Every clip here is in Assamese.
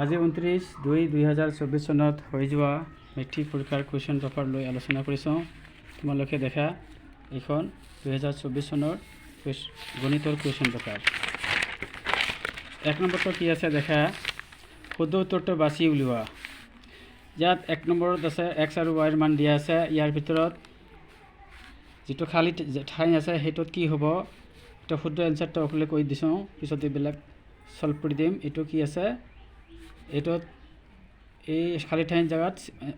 আজি 29/2/2024 চনত হৈ যোৱা মেট্ৰিক পৰীক্ষাৰ কুৱেশ্যন পেপাৰ লৈ আলোচনা কৰিছোঁ। তোমালোকে দেখা এইখন 2024 চনৰ গণিতৰ কুৱেশ্যন পেপাৰ। 1 নম্বৰটো কি আছে দেখা, শুদ্ধ উত্তৰটো বাছি উলিওৱা। ইয়াত 1 নম্বৰত আছে x আৰু y ৰ মান দিয়া আছে। ইয়াৰ ভিতৰত যিটো খালী ঠাই আছে সেইটোত কি হ'ব, এটা শুদ্ধ এনচাৰটো অকলে কৈ দিছোঁ, পিছত এইবিলাক সলভ কৰি দিম। এইটো কি আছে, এইটোত এই খালী ঠাইৰ জেগাত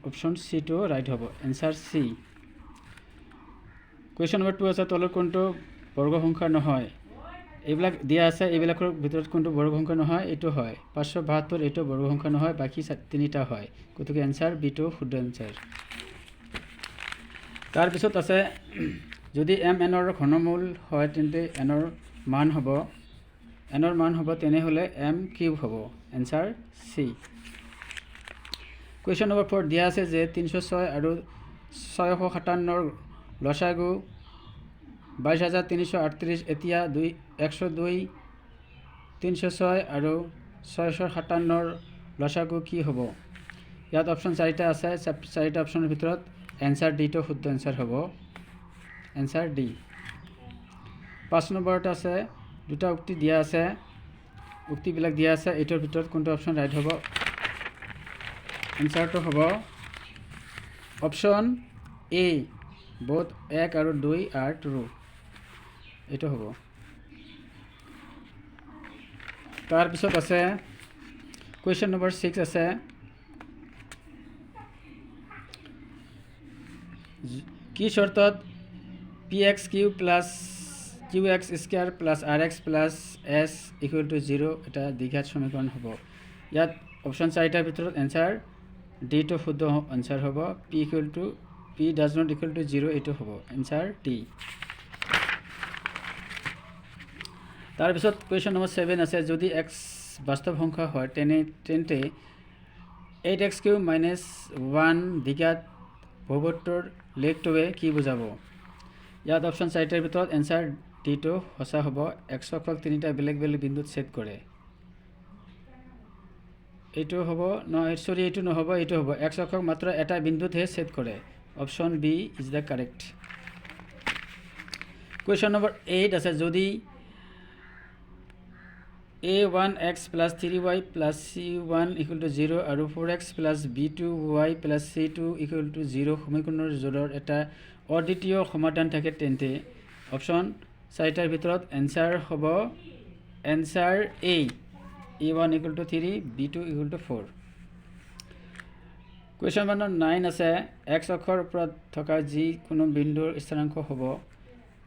অপশ্যন চিটো ৰাইট হ'ব, এনচাৰ চি। কুৱেশ্যন নম্বৰ 2 আছে তলৰ কোনটো বৰ্গ সংখ্যা নহয়। এইবিলাক দিয়া আছে, এইবিলাকৰ ভিতৰত কোনটো বৰ্গ সংখ্যা নহয়, এইটো হয় 572, এইটো বৰ্গ সংখ্যা নহয়, বাকী 3টা হয়, গতিকে এনচাৰ বিটো শুদ্ধ এনচাৰ। তাৰপিছত আছে যদি mn ৰ ঘনমূল হয় তেন্তে nৰ মান হ'ব তেনেহ'লে m কিউব হ'ব, এনচাৰ চি। কুৱেশ্যন নম্বৰ 4 দিয়া আছে যে 306 আৰু 657 লসাগু 22,338। এতিয়া 102, 306 আৰু 657 লসাগু কি হ'ব। ইয়াত অপশ্যন 4টা আছে, 4টা অপশ্যনৰ ভিতৰত এনচাৰ ডিটো শুদ্ধ এনচাৰ হ'ব, এনচাৰ ডি। 5 নম্বৰত আছে 2টা উক্তি দিয়া আছে, উক্তিবিলাক দিয়া আছে, এইটোৰ ভিতৰত কোনটো অপশ্যন ৰাইট হ'ব। এনচাৰটো হ'ব অপশ্যন এ, বোথ 1 আৰু 2 আৰ ট্ৰু, এইটো হ'ব। তাৰপিছত আছে কুৱেশ্যন নম্বৰ 6 আছে কি শৰ্তত px cube plus qx square plus rx plus s equal to 0 এটা দ্বিঘাত সমীকৰণ হ'ব। ইয়াত অপশ্যন 4টাৰ ভিতৰত এনচাৰ ডিটো শুদ্ধ এনচাৰ হ'ব, p does not equal to 0 এইটো হ'ব, এনচাৰ ডি। তাৰপিছত কুৱেশ্যন নম্বৰ 7 আছে যদি x বাস্তৱ সংখ্যা হয় তেন্তে 8x³ - 1 দ্বিঘাত বহুপদটোৰ লেখটোৱে কি বুজাব। ইয়াত অপশ্যন 4টাৰ ভিতৰত এনচাৰ ডিটো সঁচা হ'ব, x অক্ষক 3টা বেলেগ বেলেগ বিন্দুত ছেদ কৰে, এইটো হ'ব সৰি এইটো নহ'ব, এইটো হ'ব, x অক্ষক মাত্ৰ এটা বিন্দুতহে ছেদ কৰে, option B is the correct. Question number 8 আছে যদি a1x + 3y + c1 = 0 আৰু 4x + b2y + c2 = 0 সমীকৰণৰ জোৰৰ এটা অদ্বিতীয় সমাধান থাকে তেন্তে অপশ্যন 4টাৰ ভিতৰত এনচাৰ হ'ব এনচাৰ এ, a1 = 3, b2 = 4। কুৱেশ্যন নম্বৰ 9 আছে x অক্ষৰ ওপৰত থকা যিকোনো বিন্দুৰ স্থানাংক হ'ব।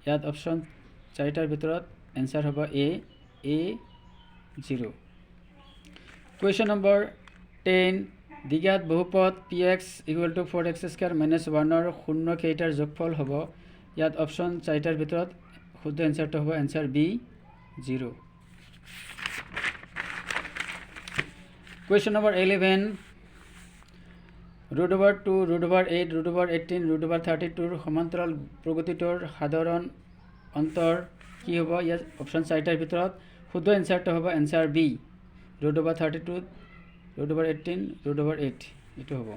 ইয়াত অপশ্যন 4টাৰ ভিতৰত এনচাৰ হ'ব এ 0। কুৱেশ্যন নম্বৰ 10 দ্বিঘাত বহুপদ px = 4x² - 1 ৰ শূন্য কেইটাৰ যোগফল হ'ব। ইয়াত অপশ্যন 4টাৰ ভিতৰত শুদ্ধ এনচাৰটো হ'ব এনচাৰ বি 0। কুৱেশ্যন নম্বৰ 11 √2, √8, √18, √32 সমান্তৰাল প্ৰগতিটোৰ সাধাৰণ অন্তৰ কি হ'ব। ইয়াত অপশ্যন 4টাৰ ভিতৰত শুদ্ধ এনচাৰটো হ'ব এনচাৰ বি √32, √18, √8 এইটো হ'ব।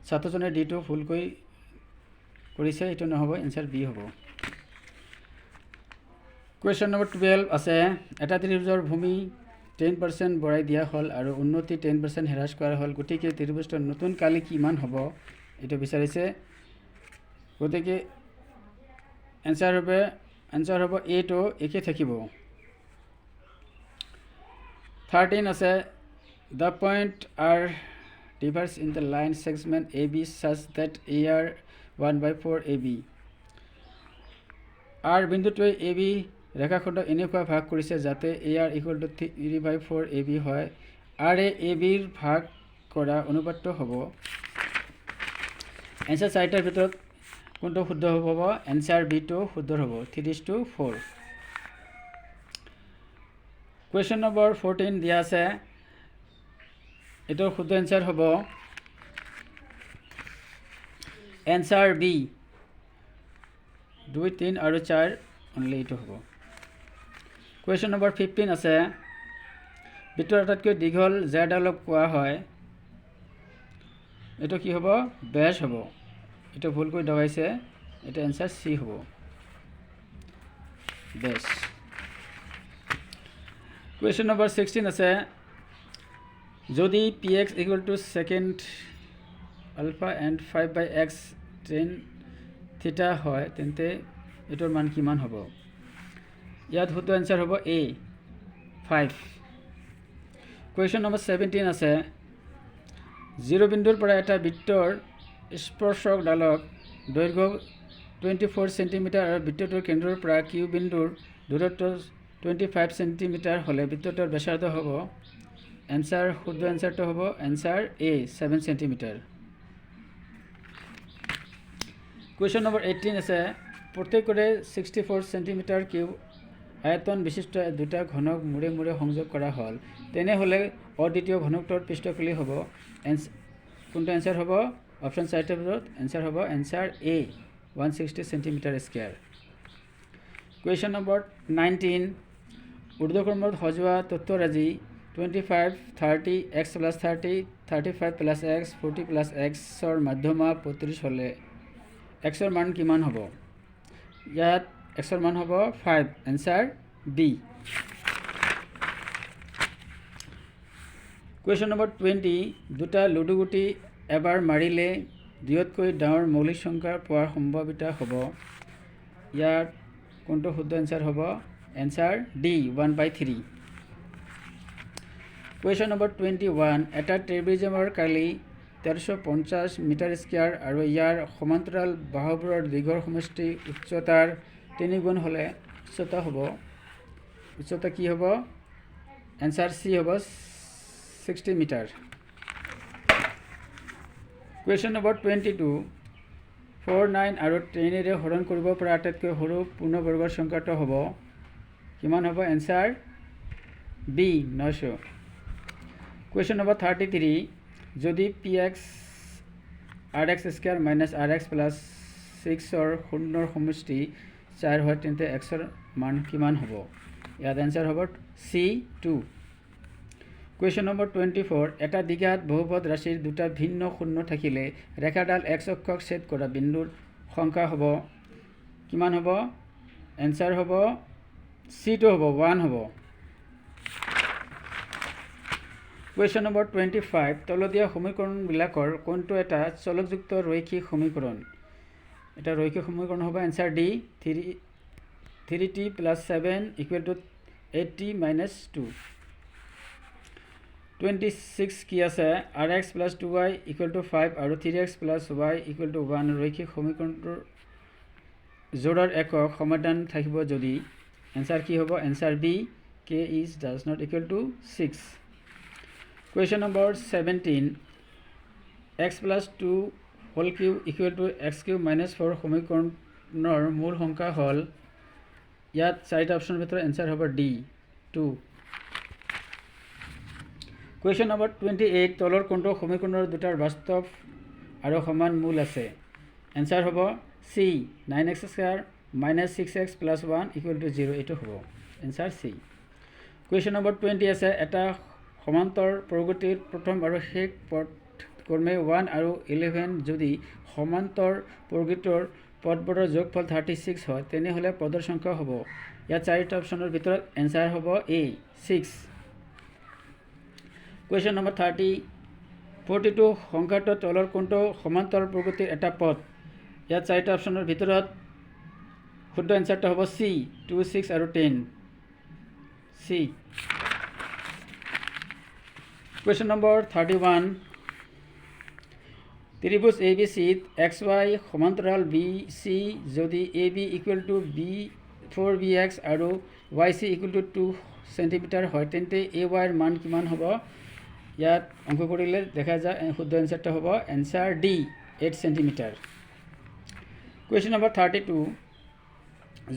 ছাত্ৰজনে ডিটো ভুলকৈ কৰিছে, এইটো নহ'ব, এনচাৰ বি হ'ব। কুৱেশ্যন নম্বৰ 12 আছে এটা ত্ৰিভুজৰ ভূমি 10% বঢ়াই দিয়া হ'ল আৰু উন্নতি 10% হ্ৰাস কৰা হ'ল, গতিকে ত্ৰিভুজটোৰ নতুন কালি কিমান হ'ব এইটো বিচাৰিছে। গতিকে এনচাৰ হ'ব এইটো একে থাকিব। 13 আছে the point R divides in the line segment AB such that AR 1/4 AB। R বিন্দুটোৱে AB ৰেখাখণ্ডক এনেকুৱা ভাগ কৰিছে যাতে AR = 3/4 AB হয়। আৰে ABৰ ভাগ কৰা অনুপাতটো হ'ব। এনচাৰ 4টাৰ ভিতৰত কোনটো শুদ্ধ হ'ব, এনচাৰ বিটো শুদ্ধ হ'ব, 3:4। কুৱেশ্যন নম্বৰ 14 দিয়া আছে, এইটোৰ শুদ্ধ এনচাৰ হ'ব এনচাৰ বি 2, 3 আৰু 4 অনলি এইটো হ'ব। কুৱেশ্যন নম্বৰ 15 আছে বৃত্তৰ আটাইতকৈ দীঘল জেডালক কোৱা হয়, এইটো কি হ'ব? বেছ হ'ব। এইটো ভুলকৈ দবাইছে, এইটো এনচাৰ চি হ'ব, বেছ। কুৱেশ্যন নম্বৰ 16 আছে, যদি P X equal to second alpha and 5/x tan থিটা হয় তেন্তে এইটোৰ মান কিমান হ'ব? ইয়াত শুদ্ধ এনচাৰ হ'ব এ 5। কুৱেশ্যন নম্বৰ 17 আছে, 0 বিন্দুৰ পৰা এটা বৃত্তৰ স্পৰ্শকডালক দৈৰ্ঘ্য 24 সেণ্টিমিটাৰ আৰু বৃত্তটোৰ কেন্দ্ৰৰ পৰা কিউ বিন্দুৰ দূৰত্ব 25 সেণ্টিমিটাৰ হ'লে বৃত্তটোৰ ব্যাসাৰ্ধ হ'ব। এনচাৰ শুদ্ধ এনচাৰটো হ'ব এনচাৰ এ 7 সেণ্টিমিটাৰ। কুৱেশ্যন নম্বৰ 18 আছে, প্ৰত্যেকৰে 64 সেণ্টিমিটাৰ কিউব আয়তন বিশিষ্ট দুটা ঘনক মূৰে মূৰে সংযোগ কৰা হ'ল, তেনেহ'লে অদ্বিতীয় ঘনকটোৰ পৃষ্ঠফুলি হ'ব। কোনটো এনচাৰ হ'ব? অপশ্যন চাৰিটাৰ ভিতৰত এনচাৰ হ'ব এনচাৰ এ 160 সেণ্টিমিটাৰ স্কুৱেৰ। কুৱেশ্যন নম্বৰ 19, ঊৰ্ধ্বক্ৰমত সজোৱা তথ্যৰাজি 25, 30, x + 30, 35 + x, 40 + x ৰ মধ্যমা 35 হ'লে x ৰ মান কিমান হ'ব? ইয়াত x ৰ মান হ'ব 5, এনচাৰ বি। কুৱেশ্যন নম্বৰ 20, দুটা লুডু গুটি এবাৰ মাৰিলে দুয়োতকৈ ডাঙৰ মৌলিক সংখ্যা পোৱাৰ সম্ভাৱিতা হ'ব। ইয়াত কোনটো শুদ্ধ এনচাৰ হ'ব? Answer D 1/3। কুৱেশ্যন নম্বৰ 21, এটা ট্ৰেপিজিয়ামৰ কালি 1350 মিটাৰ স্কুৱেৰ আৰু ইয়াৰ সমান্তৰাল বাহুবোৰৰ দীৰ্ঘৰ সমষ্টি উচ্চতাৰ 3 গুণ হ'লে উচ্চতা হ'ব। উচ্চতা কি হ'ব? এনচাৰ চি হ'ব 60 মিটাৰ। কুৱেশ্যন নম্বৰ 22, 4, 9 আৰু 10ৰে হৰণ কৰিব পৰা আটাইতকৈ সৰু পূৰ্ণবৰ্গৰ সংখ্যাটো হ'ব কিমান হ'ব? Answer B 900। কুৱেশ্যন নম্বৰ 33, যদি P X R X square minus R X plus 6ৰ শূন্যৰ সমষ্টি 4 হয় তেন্তে এক্সৰ মান কিমান হ'ব? ইয়াত এনচাৰ হ'ব চি 2। কুৱেশ্যন নম্বৰ 24, এটা দ্বিঘাত বহুপদ ৰাশিৰ দুটা ভিন্ন শূন্য থাকিলে ৰেখাডাল এক্স অক্ষক ছেদ কৰা বিন্দুৰ সংখ্যা হ'ব কিমান হ'ব? এনচাৰ হ'ব চি2 হ'ব 1 হ'ব। কুৱেশ্যন নম্বৰ 25, তলদীয়া সমীকৰণবিলাকৰ কোনটো এটা চলকযুক্ত ৰৈখিক সমীকৰণ? এটা ৰৈখিক সমীকৰণ হ'ব এনচাৰ ডি 3t + 7 = 8t - 2। 26 কি আছে? rx + 2y = 5 আৰু 3x + y = 1 ৰৈখিক সমীকৰণটোৰ জোৰৰ একক সমাধান থাকিব যদি এনচাৰ কি হ'ব? Answer B k does not = 6। Question number 17, x + 2 whole cube = x³ - 4 সমীকৰণৰ মূল সংখ্যা হ'ল। ইয়াত চাৰিটা অপশ্যনৰ ভিতৰত এনচাৰ হ'ব ডি 2। কুৱেশ্যন নম্বৰ 28, তলৰ কোনটো সমীকৰণৰ দুটাৰ বাস্তৱ আৰু সমান মূল আছে? এনচাৰ হ'ব চি 9x² - 6x + 1 = 0। এইটো হ'ব এনচাৰ চি। কুৱেশ্যন নম্বৰ 20 আছে, এটা সমান্তৰ প্ৰগতিৰ প্ৰথম আৰু শেষ পথ ক্ৰমে 1 আৰু 11 যদি সমান্তৰ প্ৰগতিৰ পথবোৰৰ যোগফল 36 হয় তেনেহ'লে পদৰ সংখ্যা হ'ব। ইয়াত চাৰিটা অপশ্যনৰ ভিতৰত এনচাৰ হ'ব এ 6। কুৱেশ্যন নম্বৰ 30, 42 সংখ্যাটোৰ তলৰ কোনটো সমান্তৰ প্ৰগতিৰ এটা পথ? ইয়াত চাৰিটা অপশ্যনৰ ভিতৰত শুদ্ধ এনচাৰটো হ'ব চি 2, 6 আৰু 10 C. Question number 31, ত্ৰিভুজ A B চিত XY সমান্তৰাল BC যদি AB = B4BX আৰু YC = 2 সেণ্টিমিটাৰ হয় তেন্তে AY ৰ মান কিমান হ'ব? ইয়াত অংক কৰিলে দেখা যায় শুদ্ধ এনচাৰটো হ'ব এনচাৰ ডি 8 সেণ্টিমিটাৰ। কুৱেশ্যন নম্বৰ 32,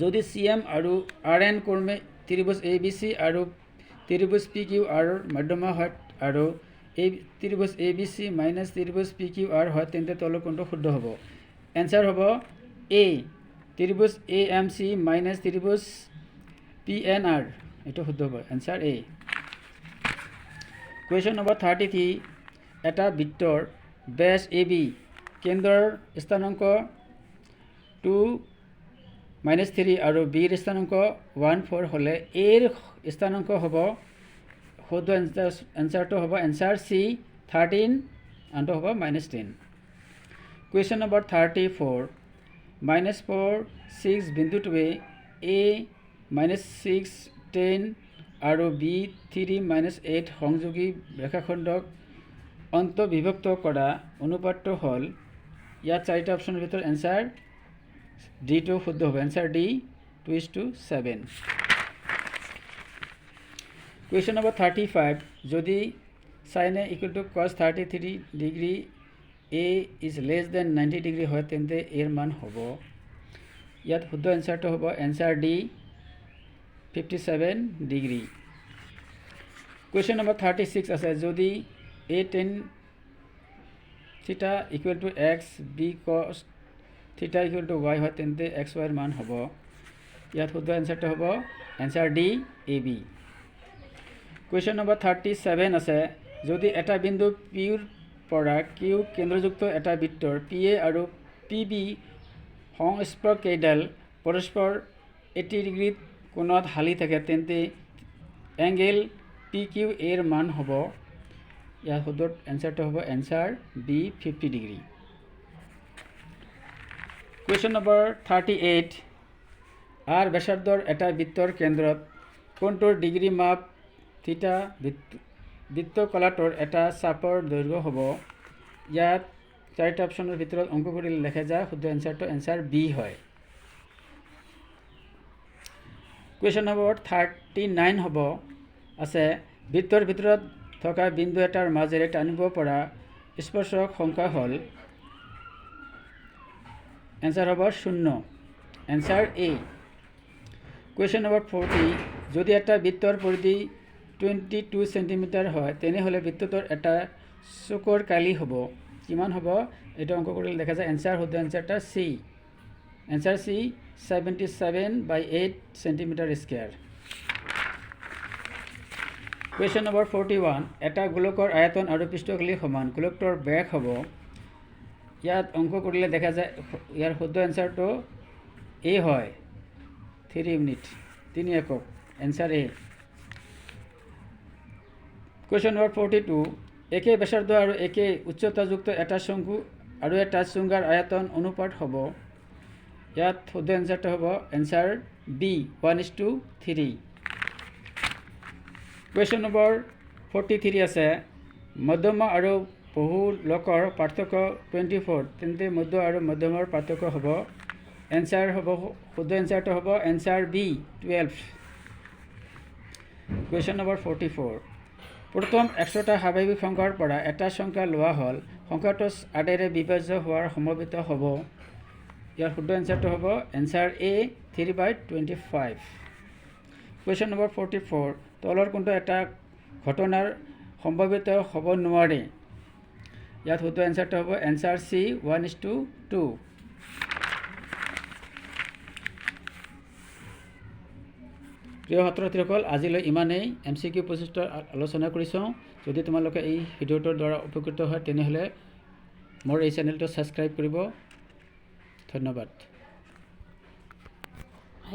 যদি CM আৰু RN ক্ৰমে ত্ৰিভুজ ABC আৰু ত্ৰিভুজ PQR ৰ মধ্যমা হয় আৰু ত্ৰিভুজ ABC - ত্ৰিভুজ PQR হয় তেন্তে তলৰ কোনটো শুদ্ধ হ'ব? এনচাৰ হ'ব এ ত্ৰিভুজ AMC - ত্ৰিভুজ PNR। এইটো শুদ্ধ হ'ব এনচাৰ এ। কুৱেশ্যন নম্বৰ 33 এটা বৃত্তৰ ব্যাস AB কেন্দ্ৰৰ স্থানাংক 2-3 আৰু বিৰ স্থানাংক 1-4 হ'লে এৰ স্থানাংক হ'ব শুদ্ধ এনসাৰটো হ'ব এনসাৰ C 13 আনটো হ'ব -10 কুৱেশ্যন নম্বৰ 34 -4 6 বিন্দুটোৱে A -6 10 আৰু B 3-8 সংযোগী ৰেখাখণ্ডক অন্তৰ্বিভক্ত কৰা অনুপাতটো হ'ল ইয়াত চাৰিটা অপশ্যনৰ ভিতৰত এনসাৰ D টো শুদ্ধ হ'ব এনসাৰ D 2:7 কুৱেশ্যন নম্বৰ 35 যদি sin A = cos 33 degree A is less than 90 degree হয় তেন্তে এৰ মান হ'ব ইয়াত শুদ্ধ এনসাৰটো হ'ব answer D 57 degree question number 36 আছে যদি A tan theta = x B cos theta = y হয় তেন্তে xy এর মান হ'ব ইয়াত শুদ্ধ এনসারটো হ'ব answer D AB question number 37 আছে যদি এটা বিন্দু P ৰ পৰা Q কেন্দ্ৰযুক্ত এটা বৃত্তৰ PA আৰু PB সংস্পৰ্শকেইডাল পৰস্পৰ 80 ডিগ্ৰী কোণত হালি থাকে তেন্তে এংগেল PQ এৰ মান হ'ব ইয়াৰ শুদ্ধ এনসাৰটো হ'ব answer B 50 degree question number 38 R ব্যাসাৰ্ধৰ এটা বৃত্তৰ কেন্দ্ৰত কোণটোৰ ডিগ্ৰী মাপ থিটা বৃত্তকলাটোৰ এটা চাপৰ দৈৰ্ঘ্য হ'ব ইয়াত চাৰিটা অপশ্যনৰ ভিতৰত অংক কৰি লেখা যায় শুদ্ধ এনসাৰটো এনসাৰ B হয় কুৱেশ্যন নম্বৰ 39 হ'ব আছে বৃত্তৰ ভিতৰত থকা বিন্দু এটাৰ মাজেৰে টানিব পৰা স্পৰ্শক সংখ্যা হ'ল এনসাৰ হ'ব 0 এনসাৰ A কুৱেশ্যন নম্বৰ 40 যদি এটা বৃত্তৰ পৰিধি 22 সেন্টিমিটাৰ হয় তেনেহলে বৃত্তটোৰ এটা চুকৰ কালি হ'ব কিমান হ'ব এটা অংক কৰি লেখা যায় এনসাৰ শুদ্ধ এনসাৰটা C answer C 77/8 centimetre square question number 41 এটা গোলকৰ আয়তন আৰু পৃষ্ঠকালি সমান গোলকটোৰ ব্যাস হ'ব ইয়াত অংক কৰিলে দেখা যায় ইয়াৰ শুদ্ধ এনসাৰটো A হয় 3 ইউনিট 3 একক এনসাৰ A কুৱেশ্যন নম্বৰ 42 একে ব্যাসাৰ্ধ আৰু একে উচ্চতাযুক্ত এটা শংকু আৰু এটা চুঙাৰ আয়তন অনুপাত হ'ব ইয়াত শুদ্ধ এনসাৰটো হ'ব এনসাৰ B 1:3 কুৱেশ্যন নম্বৰ 43 আছে মধ্যমা আৰু বহুলকৰ পাৰ্থক্য 24 তেন্তে মধ্য আৰু মধ্যমৰ পাৰ্থক্য হ'ব এনসাৰ হ'ব শুদ্ধ এনসাৰটো হ'ব এনসাৰ B 12 কুৱেশ্যন নম্বৰ 44 প্ৰথম 100টা স্বাভাৱিক সংখ্যাৰ পৰা এটা সংখ্যা লোৱা হ'ল সংখ্যাটো 8ৰে বিভাজ্য হোৱাৰ সম্ভাৱিত হ'ব ইয়াৰ শুদ্ধ এনসাৰটো হ'ব এনসাৰ A 3/25 কুৱেশ্যন নম্বৰ 44 তলৰ কোনটো এটা ঘটনাৰ সম্ভাৱিত হ'ব নোৱাৰে ইয়াত শুদ্ধ এনসাৰটো হ'ব এনসাৰ C 1:2 প্ৰিয় ছাত্ৰ-ছাত্ৰীসকল আজিলৈ ইমানেই MCQ প্ৰচেষ্টাৰ আলোচনা কৰিছোঁ যদি তোমালোকে এই ভিডিঅ'টোৰ দ্বাৰা উপকৃত হয় তেনেহলে মোৰ এই চেনেলটো সাবস্ক্ৰাইব কৰিব ধন্যবাদ